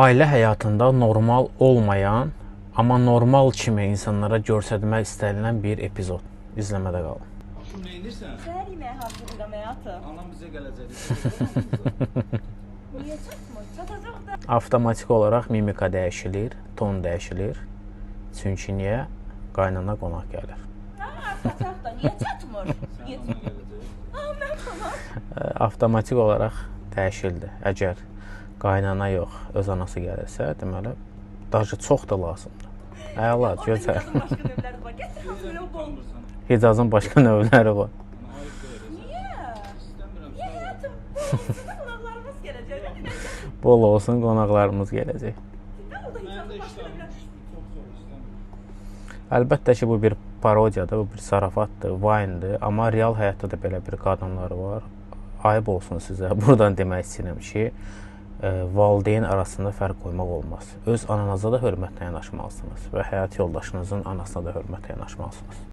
ailə həyatında normal olmayan, amma normal kimi insanlara göstərmək istənilən bir epizod. İzləmədə qalın. Aşkım, ne inirsən? Səhər yeməyi hazırlayıram həyatım. Anam bizə gələcək. Niyə çatmır? Çatacaq da. Avtomatik olaraq mimika dəyişilir, ton dəyişilir. Çünki niyə? Qaynana qonaq gəlir. Çatacaq da. Niyə çatmır? Sən anama gələcək. Mən tamam. Avtomatik olaraq dəyişildi. Əgər qaynana yox, öz anası gəlirsə, deməli, daha çox da lazımdır. Əla, gözəl. Başqa növləri var. Gətir hazırlayım bol. Hicazın başqa növləri var. Niyə? İstəmirəm. Niyə həyatım? Sizin qonaqlarımız gələcək. Bol olsun, qonaqlarımız gələcək. Nə oldu Mən də hicazın başqa işlərim. növləri? Çox zor istəmirəm. Əlbəttə ki, bu bir parodiyadır, bu bir zarafatdır, Vine'dir, amma real həyatda da belə bir qadınlar var. Ayıb olsun sizə. Buradan demək istəyirəm ki, valideyn arasında fərq qoymaq olmaz. Öz ananıza da hörmətlə yanaşmalısınız və həyat yoldaşınızın anasına da hörmətlə yanaşmalısınız.